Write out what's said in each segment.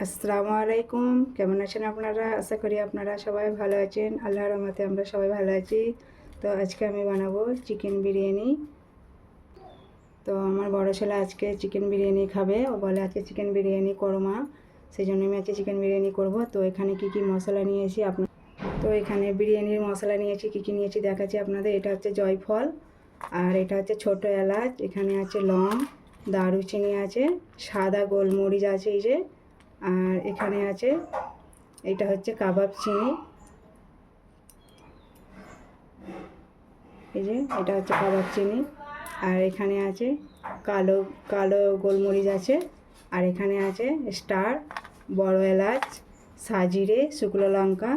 আসসালামু আলাইকুম। কেমন আছেন আপনারা? আশা করি আপনারা সবাই ভালো আছেন। আল্লাহর রহমতে আমরা সবাই ভালো আছি। তো আজকে আমি বানাবো চিকেন বিরিয়ানি। তো আমার বড় ছেলে আজকে চিকেন বিরিয়ানি খাবে। ও বলে আজকে চিকেন বিরিয়ানি করো মা। সেই জন্য আমি আজকে চিকেন বিরিয়ানি করব। তো এখানে কি মশলা নিয়েছি তো এখানে বিরিয়ানির মশলা নিয়েছি, কি নিয়েছি দেখাচ্ছি আপনাদের। এটা হচ্ছে জয়ফল, আর এটা হচ্ছে ছোটো এলাচ, এখানে আছে লং, দারুচিনি আছে, সাদা গোলমরিচ আছে এই যে, আর এখানে আছে এটা হচ্ছে কাবাব চিনি, এই যে এটা হচ্ছে কাবাব চিনি, আর এখানে আছে কালো কালো গোলমরিচ আছে, আর এখানে আছে স্টার, বড় এলাচ, সাজিরে, শুকনো লঙ্কা,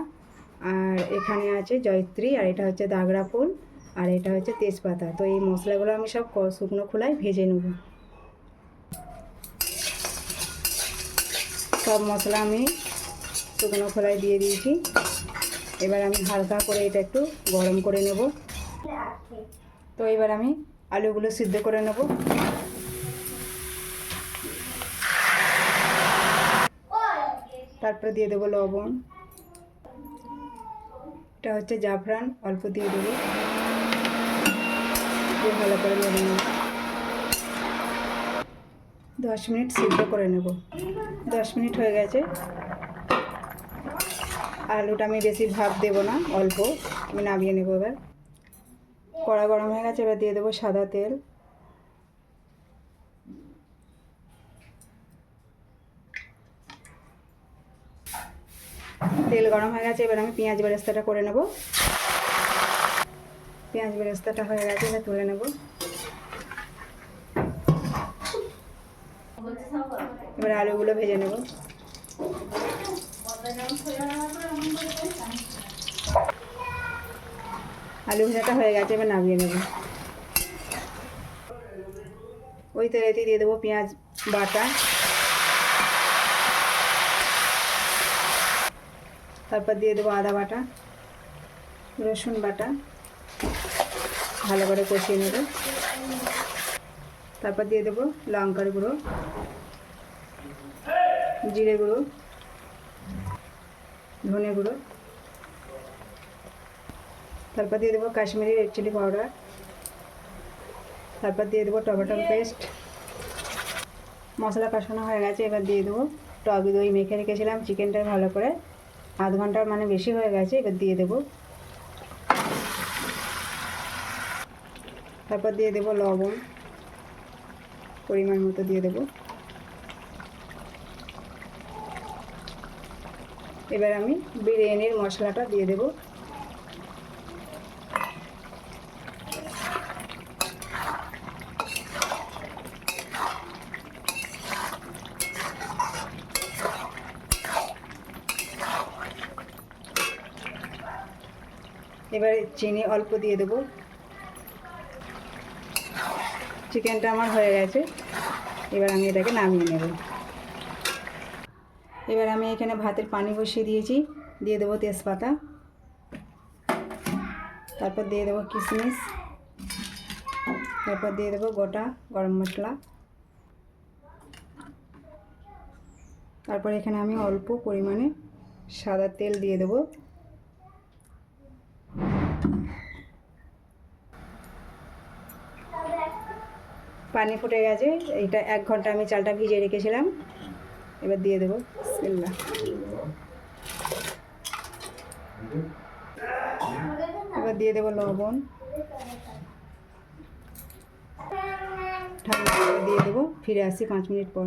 আর এখানে আছে জয়ত্রী, আর এটা হচ্ছে দাগড়া ফুল, আর এটা হচ্ছে তেজপাতা। তো এই মশলাগুলো আমি সব শুকনো খোলায় ভেজে নেব। সব মশলা আমি শুকনো খোলায় দিয়ে দিয়েছি। এবার আমি হালকা করে এটা একটু গরম করে নেব। তো এবার আমি আলুগুলো সিদ্ধ করে নেব। তারপরে দিয়ে দেবো লবণ, এটা হচ্ছে জাফরান, অল্প দিয়ে দেবো, দিয়ে ভালো করে নেড়ে নেব। 10 মিনিট সিদ্ধ করে নেব। 10 মিনিট হয়ে গেছে। আলুটা আমি বেশি ভাপ দেবো না, অল্প আমি নামিয়ে নেব। এবার কড়া গরম হয়ে গেছে, এবার দিয়ে দেবো সাদা তেল। তেল গরম হয়ে গেছে, এবার আমি পেঁয়াজ বেরেস্তাটা করে নেব। পেঁয়াজ বেরেস্তাটা হয়ে গেছে, এবার তুলে নেব। এবার আলুগুলো ভেজে নেব। আলু ভাজাটা হয়ে গেছে, এবার নামিয়ে নেব। ওই তেলেতে দিয়ে দেবো পেঁয়াজ বাটা, তারপর দিয়ে দেবো আদা বাটা, রসুন বাটা, ভালো করে কষিয়ে নেব। তারপর দিয়ে দেবো লঙ্কার গুঁড়ো, জিরে গুঁড়ো, ধনে গুঁড়ো, তারপর দিয়ে দেবো কাশ্মীরি রেড চিলি পাউডার, তারপর দিয়ে দেবো টমেটো পেস্ট। মশলা কষানো হয়ে গেছে, এবার দিয়ে দেবো টক দই মেখে রেখেছিলাম চিকেনটা ভালো করে, আধ ঘন্টার মানে বেশি হয়ে গেছে। এবার দিয়ে দেবো, তারপর দিয়ে দেবো লবণ, পরিমাণ মতো দিয়ে দেবো। এবার আমি বিরিয়ানির মশলাটা দিয়ে দেবো। এবার চিনি অল্প দিয়ে দেবো। চিকেনটা আমার হয়ে গেছে, এবার আমি এটাকে নামিয়ে নেব। এবার আমি এখানে ভাতের পানি বসিয়ে দিয়েছি, দিয়ে দেবো তেজপাতা, তারপর দিয়ে দেবো কিশমিশ, তারপর দিয়ে দেবো গোটা গরম মশলা, তারপর এখানে আমি অল্প পরিমাণে সাদা তেল দিয়ে দেবো। পানি ফুটে গেছে, এইটা 1 ঘন্টা আমি চালটা ভিজিয়ে রেখেছিলাম। এবার দিয়ে দেবো বিসমিল্লাহ। এবার দিয়ে দেবো লবণ, ঠান্ডা করে দিয়ে দেবো। ফিরে আসি 5 মিনিট পর।